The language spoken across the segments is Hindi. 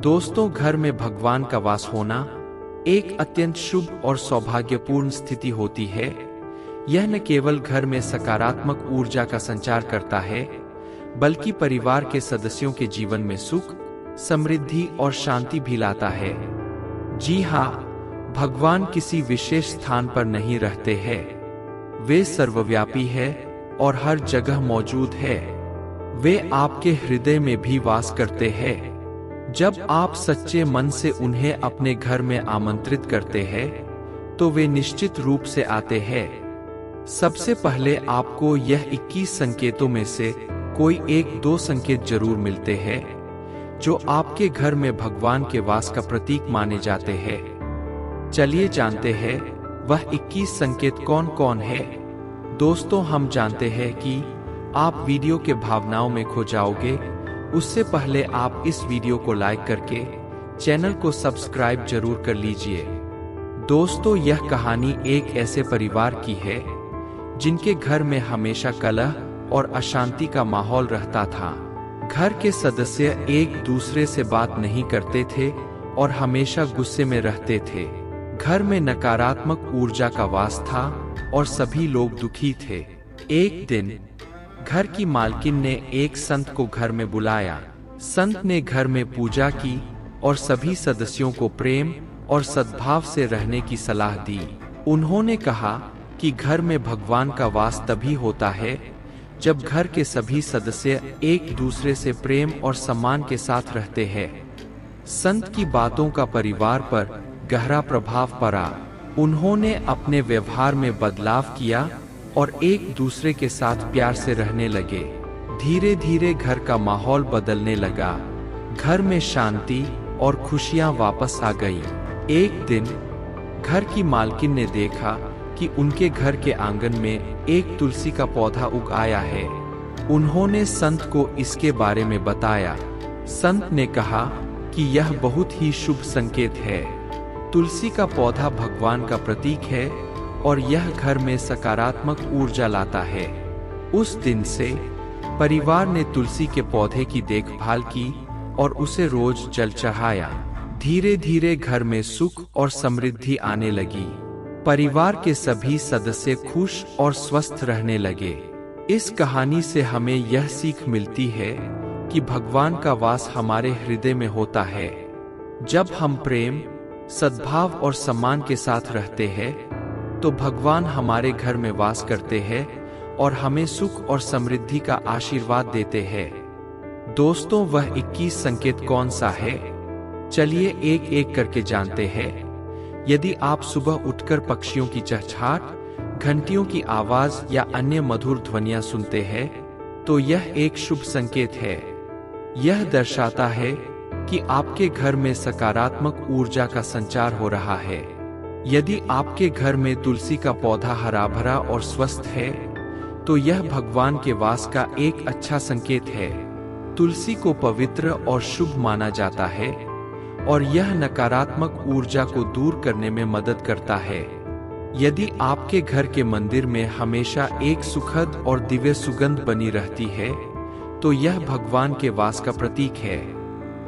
दोस्तों, घर में भगवान का वास होना एक अत्यंत शुभ और सौभाग्यपूर्ण स्थिति होती है। यह न केवल घर में सकारात्मक ऊर्जा का संचार करता है, बल्कि परिवार के सदस्यों के जीवन में सुख, समृद्धि और शांति भी लाता है। जी हाँ, भगवान किसी विशेष स्थान पर नहीं रहते हैं। वे सर्वव्यापी है और हर जगह मौजूद है। वे आपके हृदय में भी वास करते हैं। जब आप सच्चे मन से उन्हें अपने घर में आमंत्रित करते हैं, तो वे निश्चित रूप से आते हैं। सबसे पहले आपको यह 21 संकेतों में से कोई 1-2 संकेत जरूर मिलते हैं, जो आपके घर में भगवान के वास का प्रतीक माने जाते हैं। चलिए जानते हैं वह 21 संकेत कौन कौन है। दोस्तों, हम जानते हैं कि आप वीडियो के भावनाओं में खो जाओगे। उससे पहले आप इस वीडियो को लाइक करके चैनल को सब्सक्राइब जरूर कर लीजिए। दोस्तों, यह कहानी एक ऐसे परिवार की है जिनके घर में हमेशा कलह और अशांति का माहौल रहता था। घर के सदस्य एक दूसरे से बात नहीं करते थे और हमेशा गुस्से में रहते थे। घर में नकारात्मक ऊर्जा का वास था और सभी लोग दुखी थे। एक दिन घर की मालकिन ने एक संत को घर में बुलाया। संत ने घर में पूजा की और सभी सदस्यों को प्रेम और सद्भाव से रहने की सलाह दी। उन्होंने कहा कि घर में भगवान का वास तभी होता है जब घर के सभी सदस्य एक दूसरे से प्रेम और सम्मान के साथ रहते हैं। संत की बातों का परिवार पर गहरा प्रभाव पड़ा। उन्होंने अपने व्यवहार में बदलाव किया और एक दूसरे के साथ प्यार से रहने लगे। धीरे धीरे घर का माहौल बदलने लगा। घर में शांति और खुशियां वापस आ गई। एक दिन घर की मालकिन ने देखा कि उनके घर के आंगन में एक तुलसी का पौधा उग आया है। उन्होंने संत को इसके बारे में बताया। संत ने कहा कि यह बहुत ही शुभ संकेत है। तुलसी का पौधा भगवान का प्रतीक है और यह घर में सकारात्मक ऊर्जा लाता है। उस दिन से परिवार ने तुलसी के पौधे की देखभाल की और उसे रोज जल चढ़ाया। धीरे धीरे घर में सुख और समृद्धि आने लगी। परिवार के सभी सदस्य खुश और स्वस्थ रहने लगे। इस कहानी से हमें यह सीख मिलती है कि भगवान का वास हमारे हृदय में होता है। जब हम प्रेम, सद्भाव और सम्मान के साथ रहते हैं, तो भगवान हमारे घर में वास करते हैं और हमें सुख और समृद्धि का आशीर्वाद देते हैं। दोस्तों, वह 21 संकेत कौन सा है? चलिए एक एक करके जानते हैं। यदि आप सुबह उठकर पक्षियों की चहचहाट, घंटियों की आवाज या अन्य मधुर ध्वनियां सुनते हैं, तो यह एक शुभ संकेत है। यह दर्शाता है कि आपके घर में सकारात्मक ऊर्जा का संचार हो रहा है। यदि आपके घर में तुलसी का पौधा हरा भरा और स्वस्थ है, तो यह भगवान के वास का एक अच्छा संकेत है। तुलसी को पवित्र और शुभ माना जाता है और यह नकारात्मक ऊर्जा को दूर करने में मदद करता है। यदि आपके घर के मंदिर में हमेशा एक सुखद और दिव्य सुगंध बनी रहती है, तो यह भगवान के वास का प्रतीक है।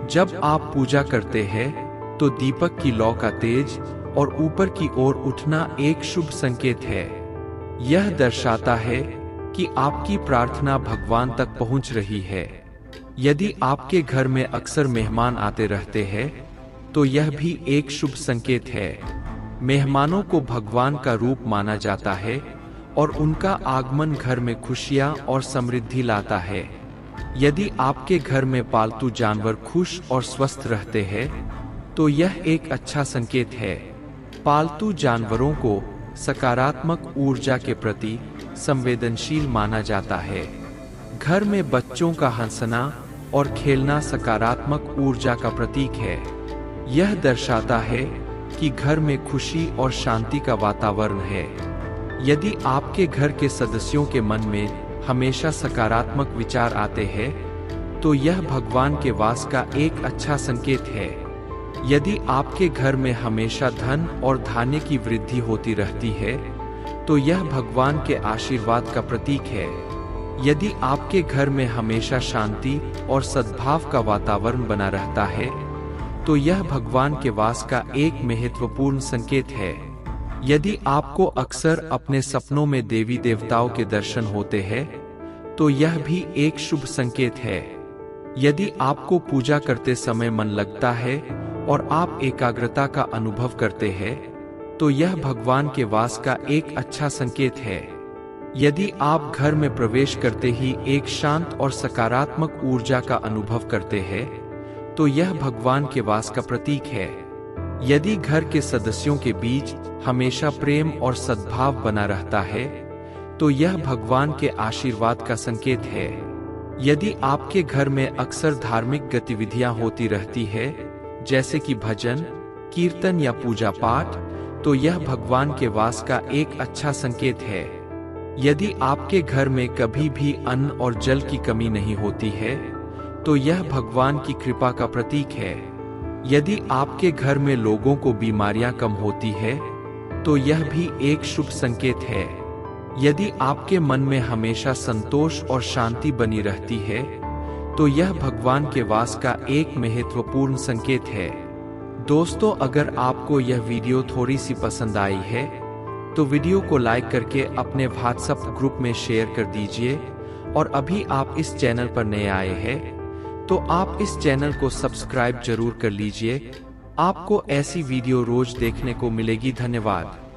जब आप पूजा करते हैं, तो दीपक की लौ का तेज और ऊपर की ओर उठना एक शुभ संकेत है। यह दर्शाता है कि आपकी प्रार्थना भगवान तक पहुंच रही है। यदि आपके घर में अक्सर मेहमान आते रहते हैं, तो यह भी एक शुभ संकेत है। मेहमानों को भगवान का रूप माना जाता है और उनका आगमन घर में खुशियां और समृद्धि लाता है। यदि आपके घर में पालतू जानवर खुश और स्वस्थ रहते हैं, तो यह एक अच्छा संकेत है। पालतू जानवरों को सकारात्मक ऊर्जा के प्रति संवेदनशील माना जाता है। घर में बच्चों का हंसना और खेलना सकारात्मक ऊर्जा का प्रतीक है। यह दर्शाता है कि घर में खुशी और शांति का वातावरण है। यदि आपके घर के सदस्यों के मन में हमेशा सकारात्मक विचार आते हैं, तो यह भगवान के वास का एक अच्छा संकेत है। यदि आपके घर में हमेशा धन और धान्य की वृद्धि होती रहती है, तो यह भगवान के आशीर्वाद का प्रतीक है। यदि आपके घर में हमेशा शांति और सद्भाव का वातावरण बना रहता है, तो यह भगवान के वास का एक महत्वपूर्ण संकेत है। यदि आपको अक्सर अपने सपनों में देवी देवताओं के दर्शन होते हैं, तो यह भी एक शुभ संकेत है। यदि आपको पूजा करते समय मन लगता है और आप एकाग्रता का अनुभव करते हैं, तो यह भगवान के वास का एक अच्छा संकेत है। यदि आप घर में प्रवेश करते ही एक शांत और सकारात्मक ऊर्जा का अनुभव करते हैं, तो यह भगवान के वास का प्रतीक है। यदि घर के सदस्यों के बीच हमेशा प्रेम और सद्भाव बना रहता है, तो यह भगवान के आशीर्वाद का संकेत है। यदि आपके घर में अक्सर धार्मिक गतिविधियां होती रहती है, जैसे कि भजन, कीर्तन या पूजा पाठ, तो यह भगवान के वास का एक अच्छा संकेत है। यदि आपके घर में कभी भी अन्न और जल की कमी नहीं होती है, तो यह भगवान की कृपा का प्रतीक है। यदि आपके घर में लोगों को बीमारियां कम होती है, तो यह भी एक शुभ संकेत है। यदि आपके मन में हमेशा संतोष और शांति बनी रहती है, तो यह भगवान के वास का एक महत्वपूर्ण संकेत है। दोस्तों, अगर आपको यह वीडियो थोड़ी सी पसंद आई है, तो वीडियो को लाइक करके अपने व्हाट्सएप ग्रुप में शेयर कर दीजिए। और अभी आप इस चैनल पर नए आए हैं, तो आप इस चैनल को सब्सक्राइब जरूर कर लीजिए। आपको ऐसी वीडियो रोज देखने को मिलेगी। धन्यवाद।